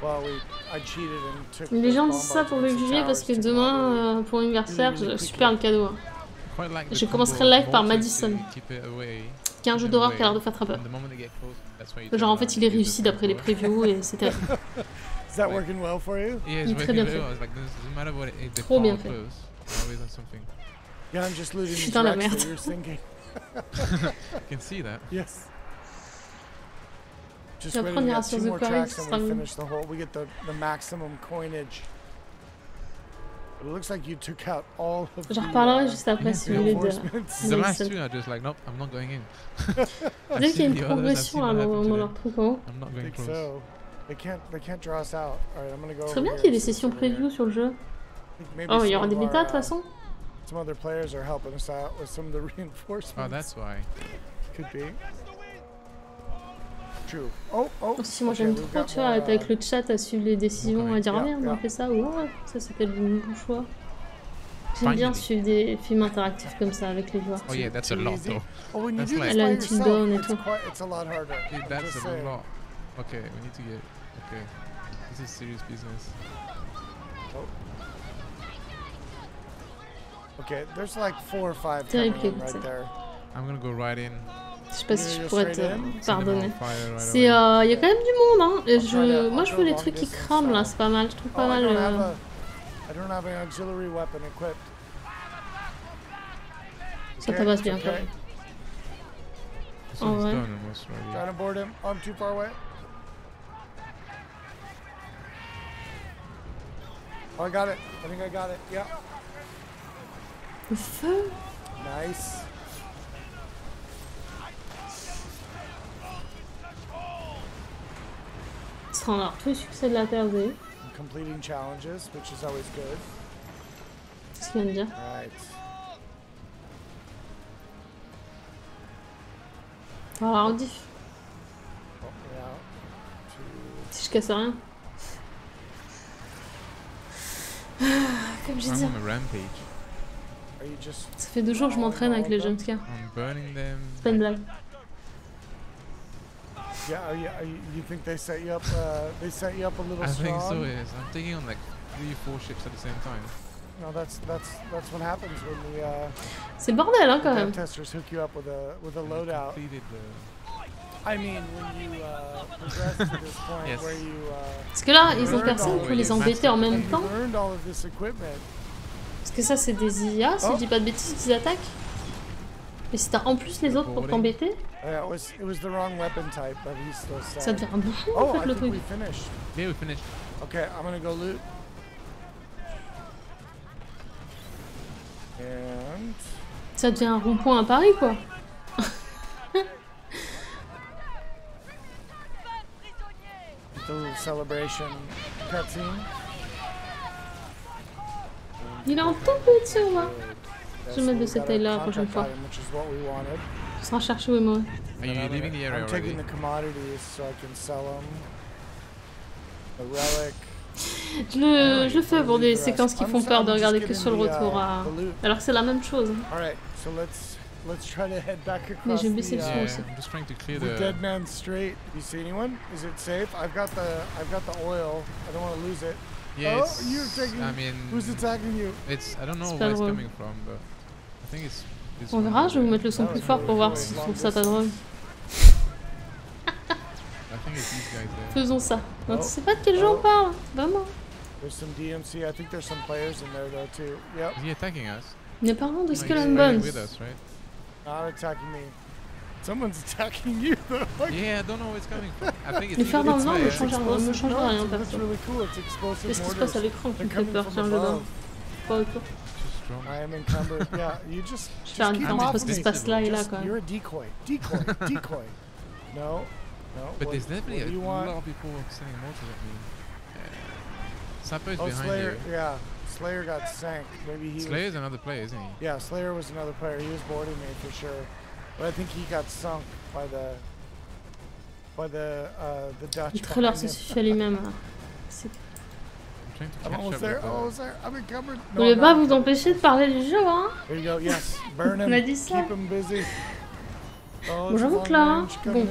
Well, I cheated and took. Les gens disent ça pour le juillet parce que demain, pour l'anniversaire, je super le cadeau. Je commencerai le live par Madison, qui est un jeu d'horreur qui a l'air de faire très peur. Genre en fait il est réussi d'après les previews et c'était... Is that working well for you? Il est très bien fait. Trop bien fait. Putain la merde. La première sur The Quarry, ce sera mieux. Je reparlerai juste après si vous voulez de... The last two are just like, nope, I'm not going in. Dès qu'il y a une progression là dans leur truc en haut. Très bien qu'il y ait des sessions preview sur le jeu. Oh, il y aura des bêtas de toute façon. Oh, that's why. Could be. Si moi j'aime trop, tu vois, être avec le chat à suivre les décisions, à dire ah merde, on a fait ça, ou ouais, ça c'était le bon choix. J'aime bien suivre des films interactifs comme ça avec les joueurs. Oh yeah, that's a lot though. That's like elle a Untitled Chapter et tout. It's a lot harder. That's a lot. Okay, we need to get... Okay, this is serious business. Okay, there's like 4 or 5 coming in right there. I'm gonna go right in. Je sais pas si je pourrais te pardonner. C'est, y a quand même du monde, hein. Et moi, je veux les trucs qui crament là, c'est pas mal. Je trouve pas mal. Ça tabasse bien quand même. En vrai. Trying to board him. I'm too far away. Oh, I got it. I think I got it. Yeah. Le feu. Nice. Ce sera alors tous les succès de la Terre Z. Completing challenges, which is always good. Qu'est-ce qu'il vient de dire? Right. Voilà, redif. Si je casse rien. Comme je dis. Ça fait 2 jours que je m'entraîne avec les jumpscares. C'est pas une blague. Yeah, you think they set you up? They set you up a little strong. I think so. Yes, I'm taking on like 3-4 ships at the same time. No, that's what happens when the. C'est le bordel, hein, quand même. Testers hook you up with a loadout. I mean, when you progress to this point where you. Parce que là, ils ont personne pour les embêter en même temps. Parce que ça, c'est des IA, si je dis pas de bêtises, qu'ils attaquent. Et si t'as en plus les autres pour t'embêter. Ça devient un bouffon en fait le truc. Yeah, we finished. Okay, I'm gonna go loot. And... Ça devient un rond-point à Paris quoi. Il est en tout petit au moins. Je vais mettre de cette taille là la prochaine fois. Sans chercher où est moi. Are you leaving the area already? Je le fais pour des séquences qui font peur de regarder que sur le retour à... Alors que c'est la même chose. Mais j'ai baissé le son aussi. I'm just trying to clear the Dead Man Strait. You see anyone? Is it safe? I've got the oil. I don't want to lose it. Yeah, oh, you're taking. I mean, who's attacking you? I don't know where it's coming from, but I think it's. On verra. Je vais vous mettre le son plus fort pour voir si je trouve ça pas drôle. Faisons ça. Non, tu sais pas de quel jeu on parle. Vraiment. There's some DMC. I think there's some players in there though too. Yep. Is he attacking us? Il y a parlant de Skull and Bones. Not attacking me. Someone's attacking you though. Yeah, I don't know where it's coming from. I think it's. Les faire dans le vent ne changera rien perso. Qu'est-ce qui se passe à l'écran qui me fait peur? Tiens, le dedans. Pas autour. I am encumbered. Yeah, you just. Je vais faire une différence entre ce qui se passe là et là quand même. You're a decoy. Decoy. No. But there's definitely a lot of people sending mortars at me. Sapper's behind Slayer, you. yeah. Slayer got sank. Maybe he. Slayer's another player, isn't he? Yeah, Slayer was another player. He was boarding me for sure, but I think he got sunk by the Dutch. Le trailer se suffit à lui-même. Vous voulez pas vous empêcher de parler du jeu, hein? On a dit ça. Bon, j'avoue que là, bon.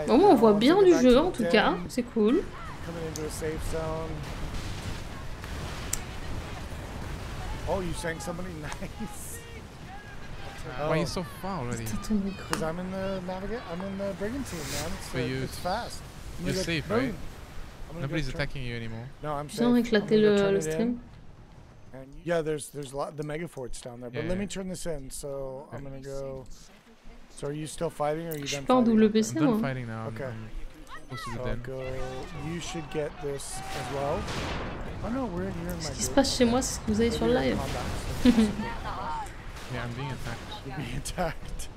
Au moins on voit bien du jeu en tout cas, c'est cool. Oh, you sang somebody nice. Why are you so far already? Because I'm in the brigantine, man. It's fast. You're safe, right? Nobody's attacking you anymore. No, I'm safe. J'ai éclaté le stream. Yeah, there's a lot. The megafort's down there, but let me turn this in. So I'm gonna go. So are you still fighting, or are you done fighting? I'm WC, done fighting now. Okay. So go. You should get this as well. Oh no, we're in here in my. Ce qui se passe chez moi, c'est ce que vous avez sur le live. Yeah, I'm being attacked. You're being attacked.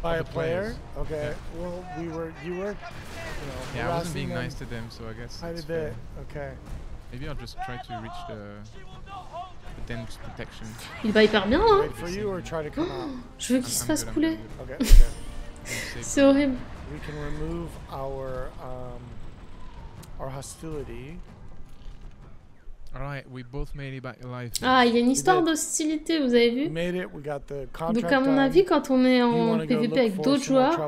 By a player? Okay. Yeah. Well, you were, you know. Yeah, I wasn't being nice to them, so I guess. I did it. Okay. Maybe I'll just try to reach the dense protection. Il va hyper bien, hein. Wait for you or try to come out. Je veux qu'il se fasse couler. Okay. C'est horrible. We can remove our hostility. Alright, we both made it back alive. Ah, il y a une histoire d'hostilité, vous avez vu? Donc à mon avis, quand on est en PvP avec d'autres joueurs,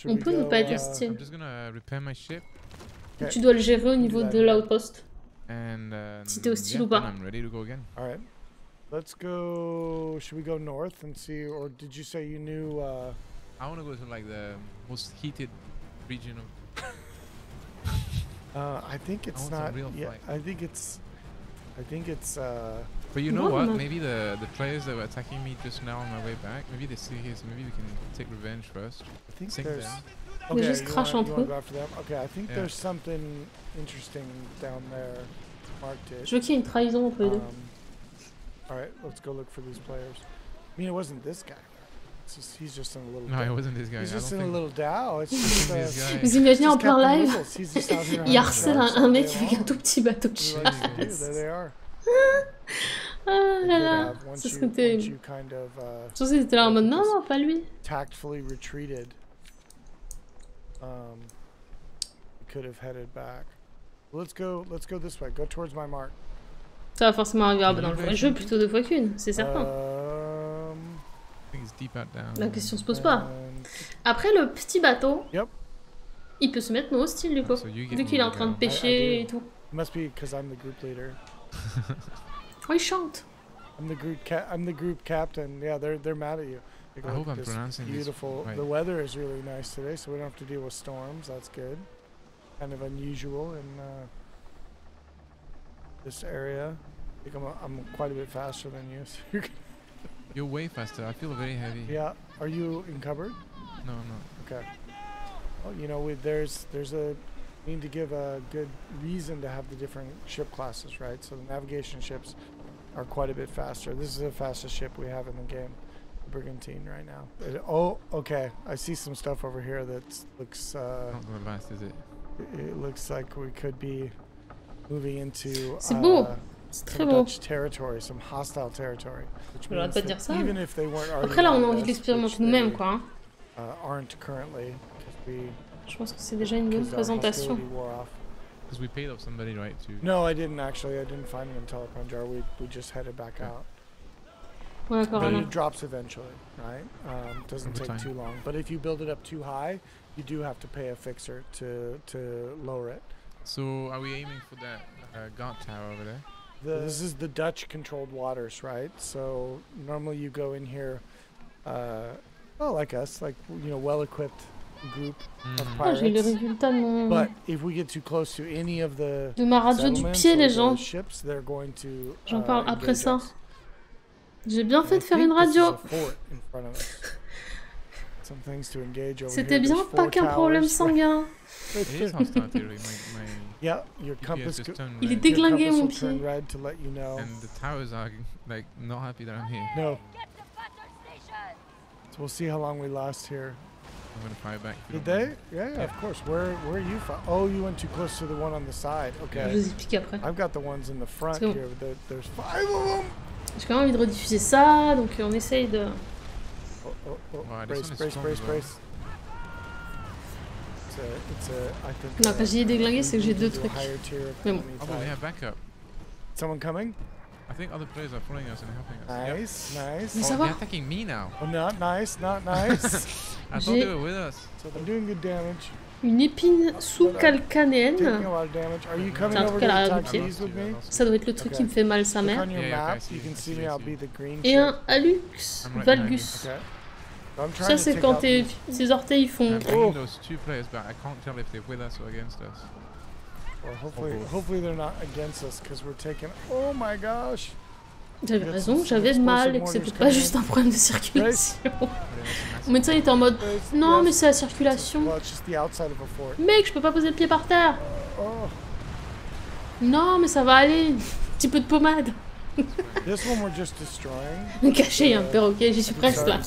on peut ne pas être hostile. Tu dois le gérer au niveau de l'outpost. Si t'es hostile ou pas. Let's go. Should we go north and see, or did you say you knew? I want to go to like the most heated region of. I think it's not. Yeah, I think it's. But you know what? Maybe the players that were attacking me just now on my way back, maybe they see here, so maybe we can take revenge first. I think there's. Okay, juste crash entre eux. Okay, I think there's something interesting down there. Marked it. Je veux qu'il y ait une trahison entre les deux. All right, let's go look for these players. I mean, it wasn't this guy. He's just in a little. No, it wasn't this guy. He's just in a little DAO. It's just. Vous imaginez en plein live, il harcèle un mec avec un tout petit bateau de chasse. There they are. Ah là là, ça serait terrible. Je pensais que c'était là en mode non, non, pas lui. Tactfully retreated. Could have headed back. Let's go this way. Go towards my mark. Ça va forcément arriver dans le jeu plutôt 2 fois qu'une, c'est certain. La question se pose pas. Après le petit bateau, il peut se mettre nous hostile du coup, vu qu'il est en train de pêcher et tout. Must be because I'm the group leader. Oh, il chante. I'm the group captain. Yeah, they're mad at you. I hope I'm pronouncing this beautiful. The weather is really nice today, so we don't have to deal with storms. That's good. Kind of unusual in this area. I think I'm quite a bit faster than you. So you're way faster. I feel very heavy. Yeah. Are you encumbered? No, I'm not. Okay. Well, you know, there's a need to give a good reason to have the different ship classes, right? So the navigation ships are quite a bit faster. This is the fastest ship we have in the game, the Brigantine, right now. Oh, okay. I see some stuff over here that looks. Not the last, is it? It looks like we could be moving into Dutch territory, some hostile territory. Which means that even if they weren't already Après là, on a envie d'expérimenter nous-mêmes, quoi. Aren't currently, Je pense que c'est déjà une bonne présentation. Because we paid off somebody, right? No, I didn't actually. I didn't find him in Telepunjar. We just headed back out. Ouais, but it drops eventually, right? Doesn't take too long. But if you build it up too high, you do have to pay a fixer to lower it. So are we aiming for that guard tower over there? This is the Dutch-controlled waters, right? So normally you go in here, well, like us, like well-equipped group of pirates. But if we get too close to any of the ships, they're going to. J'en parle après ça. J'ai bien fait de faire une radio. C'était bien pas qu'un problème sanguin. Il est déglingué mon pied. And the towers are like not happy that I'm here. No. So we'll see how long we last here. I'm gonna fire back. Did they? Yeah, of course. Where are you from? Oh, you went too close to the one on the side. Okay. Je vous explique après. I've got the ones in the front here. There's 5 of them. J'ai quand même envie de rediffuser ça, donc on essaye de. Brace. Non, quand j'ai déglingué, c'est que j'ai 2 trucs. Mais bon. Oh, we have backup. Someone coming? I think other players are following us and helping Nice. us. Mais oh, they're attacking me now. Oh, not nice. I thought they were with us. So they're doing good damage. Une épine sous-calcanéenne. C'est un truc à l'arrière du pied. Ça doit être le truc qui me fait mal, sa mère. Et un hallux valgus. Ça, c'est quand tes orteils font. Oh. Those 2 players, but I can't tell if they're with us or against us. Well, hopefully they're not against us because we're taking. Oh my gosh. J'avais raison, j'avais mal et que c'était pas juste un problème de circulation. Mon médecin était en mode non, mais c'est la circulation. Mec, je peux pas poser le pied par terre. Non, mais ça va aller. Un petit peu de pommade. Caché, il y a un perroquet, j'y suis presque là.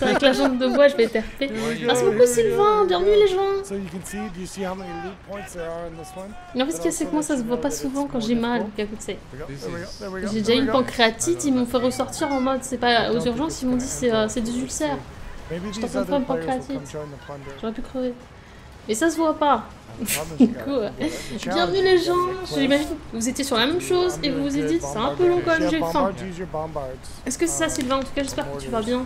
Avec la jambe de bois, je vais terper. Merci beaucoup Sylvain, bienvenue les gens. Mais en fait, ce qu'il y a, c'est que moi ça se voit pas souvent quand j'ai mal. J'ai déjà eu une pancréatite, ils m'ont fait ressortir en mode c'est pas aux urgences, ils m'ont dit c'est des ulcères. J'étais en train de faire une pancréatite. J'aurais pu crever. Mais ça se voit pas. Du coup, bienvenue les gens. J'imagine que vous étiez sur la même chose et vous vous êtes dit c'est un peu long quand même, j'ai faim. Est-ce que c'est ça Sylvain? En tout cas, j'espère que tu vas bien.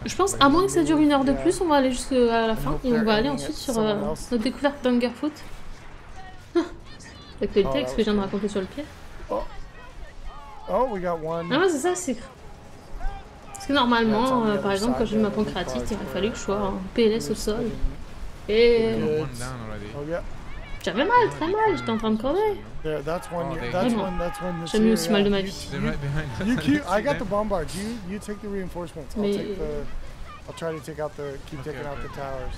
Je pense, à moins que ça dure 1 heure de plus, on va aller jusqu'à la fin et on va aller ensuite sur notre découverte d'Hungerfoot. L'actualité avec ce que je viens de raconter sur le pied. Ah ouais, c'est ça, c'est... Parce que normalement, par exemple, quand j'ai eu ma pancréatite, il aurait fallu que je sois en PLS au sol. Et... J'avais mal, très mal, j'étais en train de crever. Vraiment. J'ai eu aussi mal de ma vie. I got the bombards. You take the reinforcements. I'll try to take out the taking out the towers.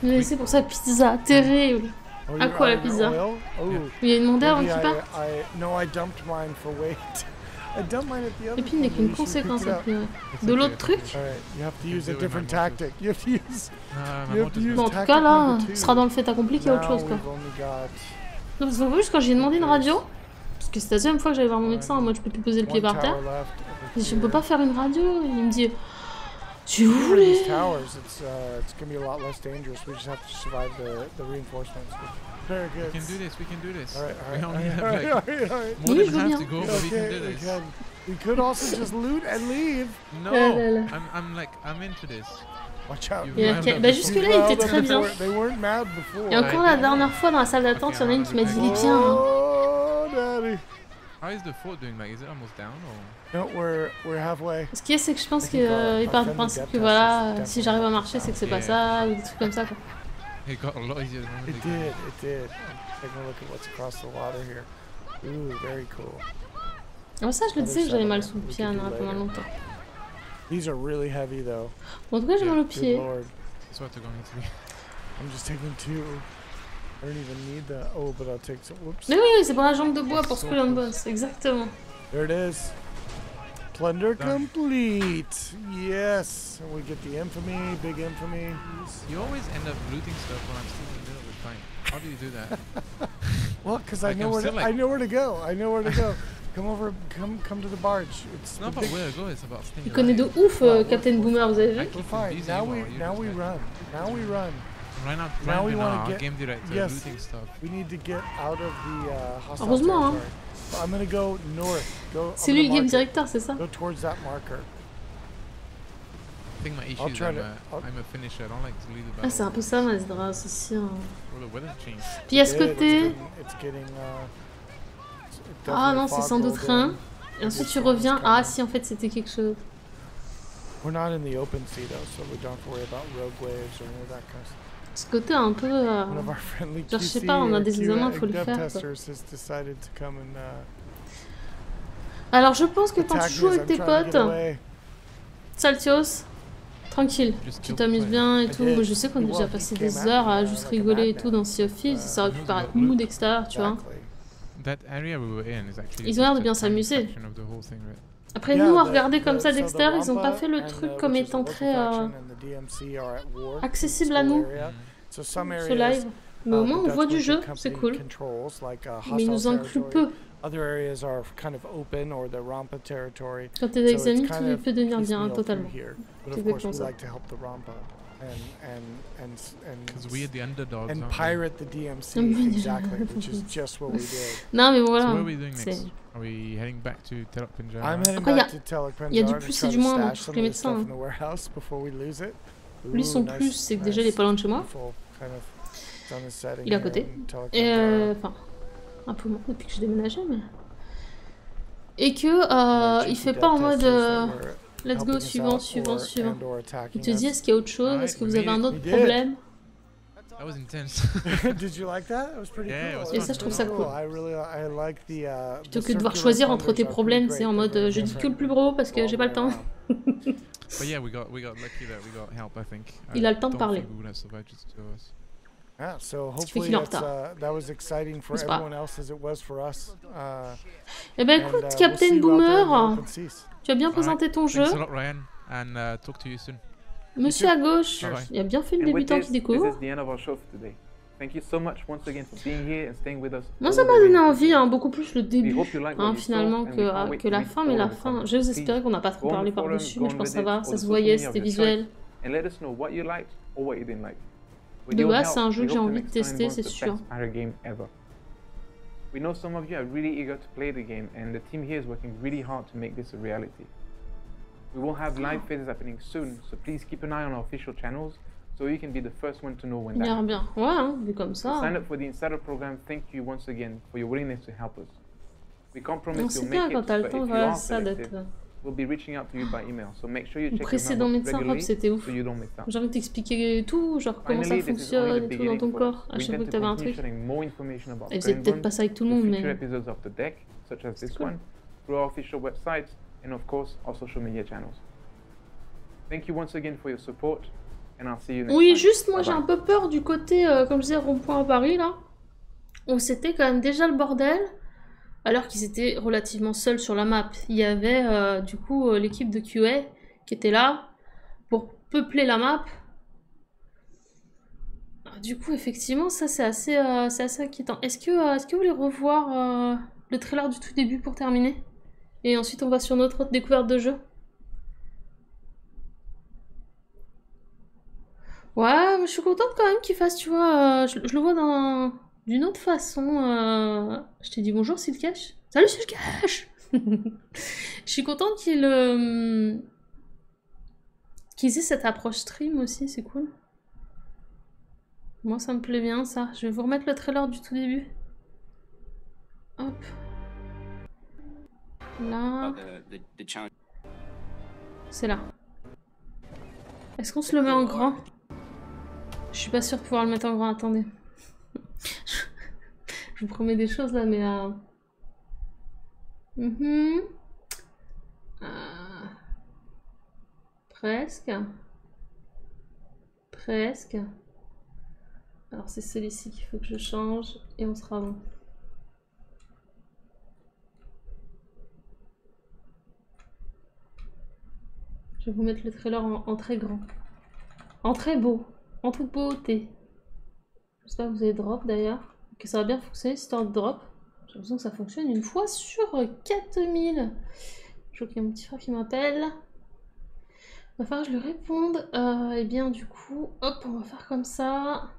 Mais c'est pour ça, pizza, terrible. À quoi la pizza? Il y a une demandé avant qu'il parte. Et puis il n'est qu'une conséquence après. De l'autre truc. Bon, en tout cas là, ce sera dans le fait accompli qu'il y a autre chose quoi. Non, parce que vous voyez, quand j'ai demandé une radio, parce que c'était la deuxième fois que j'allais voir mon médecin, moi je peux plus poser le pied par terre. Je peux pas faire une radio, il me dit... Si vous voulez. Oui, je veux bien. We could also just loot and leave. No, I'm into this. Bah jusque là il était très bien. Et encore la dernière fois dans la salle d'attente, il y en a une qui m'a dit il est bien. How is the fort doing? Like, is it almost down or? No, we're halfway. Ce qui est, c'est que je pense qu'il part du principe que voilà, si j'arrive à marcher, c'est que c'est pas ça, ou des trucs comme ça quoi. It got a lot easier than it did. I'm taking a look at what's across the water here. Ooh, very cool. Ah ça, je le disais que j'avais mal sous le pied pendant longtemps. These are really heavy though. Bon, en tout cas, j'ai mal au pied. That's what they're going to be. I'm just taking 2. I don't even need that. Oh, but I'll take some. Whoops. Mais oui, c'est pour la jambe de bois pour Skull and Bones, exactement. There it is. Plunder complete. Yes. And we get the infamy, big infamy. You always end up looting stuff when I'm still in the middle of the fight. How do you do that? Well, because I know where to go. I know where to go. Come over, come to the barge. It's not about where to go, it's about staying. Il connaît de ouf Captain Boomer, vous avez vu? Fine. Now we run. Now we run. Now we want to get game director looting stuff. We need to get out of the hostile Heureusement, hein. So I'm gonna go north. C'est lui le game director, c'est ça? Go towards that marker. I think my issue is I'm a finisher. I don't like to lead the battle. Ah, c'est un peu ça, Mazdras aussi. Puis à ce côté. Ah non, c'est sans doute rien. Et ensuite tu reviens. Ah si, en fait c'était quelque chose. We're not in the open sea though, so we don't have to worry about rogue waves or any of that kind of stuff. Ce côté un peu... genre je sais pas, on a des examens, il faut le faire. Alors je pense que quand tu joues avec tes potes, Saltios, tranquille, tu t'amuses bien et tout. Moi, je sais qu'on a déjà passé des heures à juste rigoler et tout dans Sea of Thieves, ça aurait pu paraître mou d'extérieur, tu vois. Ils ont l'air de bien s'amuser. Après nous, à regarder comme ça d'extérieur, ils ont pas fait le truc comme étant très accessible à nous, ce live. Mais au moins on voit du jeu, c'est cool. Mais ils nous incluent peu. Quand t'es d'examen, tout peut devenir bien, totalement. C'est exactement ça. And pirate the DMC, exactly, which is just what we did. Non mais voilà. So where are we doing next? Are we heading back to Telokpinjar? I'm heading back to Telokpinjar. Il y a du plus et du moins dans tous les médecins. Lui son plus, c'est que déjà il est pas loin de chez moi. Il est à côté. Et enfin, un peu moins depuis que j'ai déménagé, mais... Et que il fait pas en mode... Let's go, suivant. Il te dit, est-ce qu'il y a autre chose? Est-ce que vous avez un autre problème? That was intense. Did you like that? It was pretty cool. Et ça, je trouve ça cool. Plutôt que de devoir choisir entre tes problèmes, c'est en mode, je dis que le plus gros parce que j'ai pas le temps. Il a le temps de parler. Ce qui fait qu'il est en retard. Eh ben écoute, Captain Boomer, tu as bien présenté ton jeu. Monsieur à gauche, il a bien fait le débutant qui découvre. Moi ça m'a donné envie, hein, beaucoup plus le début, hein, finalement, que la fin. Mais la fin, j'ose espérer qu'on n'a pas trop parlé par-dessus, mais je pense que ça va, ça se voyait, c'était visuel. De base, c'est un jeu que j'ai envie de tester, c'est sûr. We know some of you are really eager to play the game, and the team here is working really hard to make this a reality. We will have live phases happening soon, so please keep an eye on our official channels so you can be the first one to know when that happens. Bien, ouais, hein, vu comme ça. Sign up for the Insider program. Thank you once again for your willingness to help us. We can't promise you'll make it, but if you are selected, we'll be reaching out to you by email. So make sure you check your mailbox regularly so you don't miss out. J'ai envie de t'expliquer tout, genre comment ça fonctionne et tout dans ton corps. À chaque fois que t'avais un truc. Et c'est peut-être pas ça avec tout le monde, mais. Episodes of the deck, such as this one, through our official website, and of course our social media channels. Thank you once again for your support, and I'll see you next time. Oui, juste moi j'ai un peu peur du côté, comme je disais, rond-point à Paris là, où c'était quand même déjà le bordel, alors qu'ils étaient relativement seuls sur la map. Il y avait du coup l'équipe de QA qui était là pour peupler la map. Du coup, effectivement, ça c'est assez inquiétant. Est-ce que vous voulez revoir le trailer du tout début pour terminer? Et ensuite on va sur notre autre découverte de jeu. Ouais, je suis contente quand même qu'il fasse, tu vois, je le vois d'une autre façon. Je t'ai dit bonjour Silcash. Salut Silcash. Je suis contente qu'il ait cette approche stream aussi, c'est cool. Moi ça me plaît bien ça. Je vais vous remettre le trailer du tout début. Hop. Là. C'est là. Est-ce qu'on se le met en grand? Je suis pas sûre de pouvoir le mettre en grand, attendez. Je vous promets des choses là, mais... Presque. Presque. Alors c'est celui-ci qu'il faut que je change et on sera bon. Je vais vous mettre le trailer en très grand. En très beau. En toute beauté. J'espère que vous avez drop d'ailleurs. Que ça va bien fonctionner, cette histoire de drop. J'ai l'impression que ça fonctionne une fois sur 4000. Je vois qu'il y a mon petit frère qui m'appelle. Il va falloir que je lui réponde. Et bien du coup, hop, on va faire comme ça.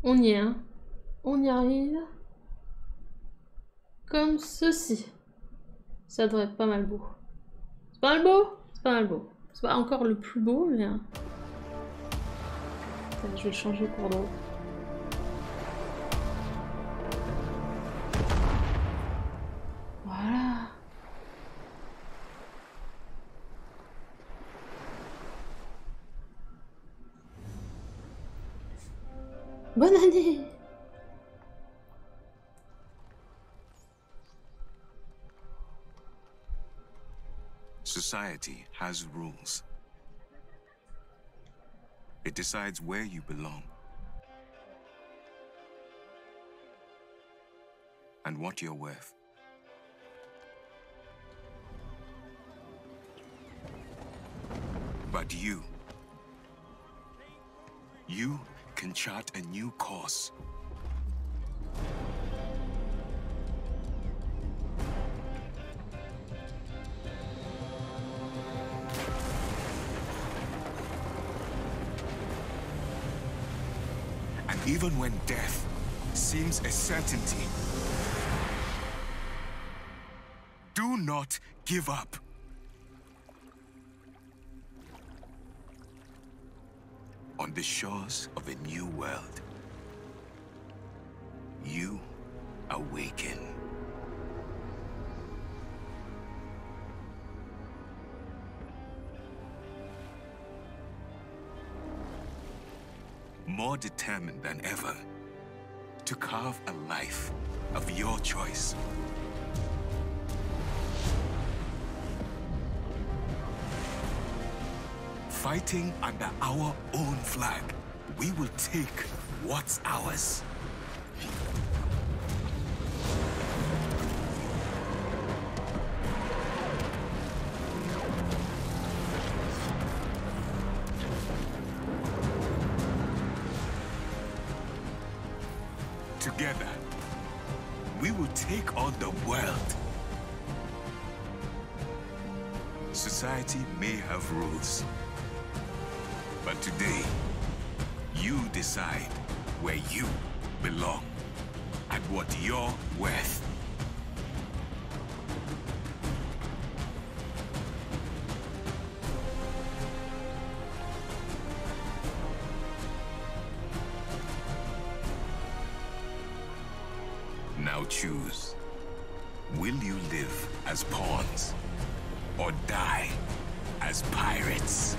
On y est, hein. On y arrive. Comme ceci. Ça devrait être pas mal beau. C'est pas mal beau? C'est pas mal beau. C'est pas encore le plus beau, mais... Attends, je vais le changer au cours de route. Voilà. Bonne année! Society has rules. It decides where you belong and what you're worth. But you can chart a new course. Even when death seems a certainty, do not give up. On the shores of a new world, you awaken. More determined than ever to carve a life of your choice. Fighting under our own flag, we will take what's ours. Together, we will take on the world. Society may have rules, but today, you You decide where you belong and what you're worth. Now choose. Will you live as pawns or die as pirates?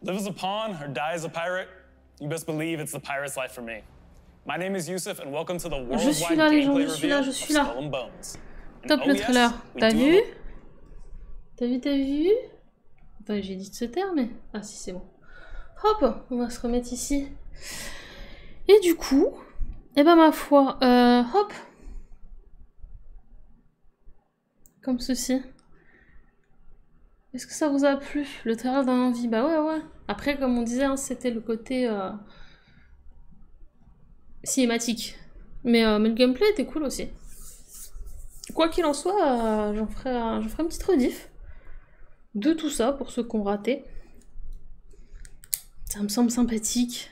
Live as a pawn or die as a pirate? You best believe it's the pirate's life for me. My name is Yusuf and welcome to the worldwide gameplay reveal of Skull and Bones. Top le trailer. T'as vu? T'as vu? Attends, j'ai dit de se taire, mais... Ah si, c'est bon. Hop, on va se remettre ici. Et du coup... Eh ben ma foi, hop. Comme ceci. Est-ce que ça vous a plu? Le trailer donne envie? Bah ouais. Après, comme on disait, hein, c'était le côté... cinématique. Mais le gameplay était cool aussi. Quoi qu'il en soit, j'en ferai une petite rediff de tout ça pour ceux qui ont raté. Ça me semble sympathique.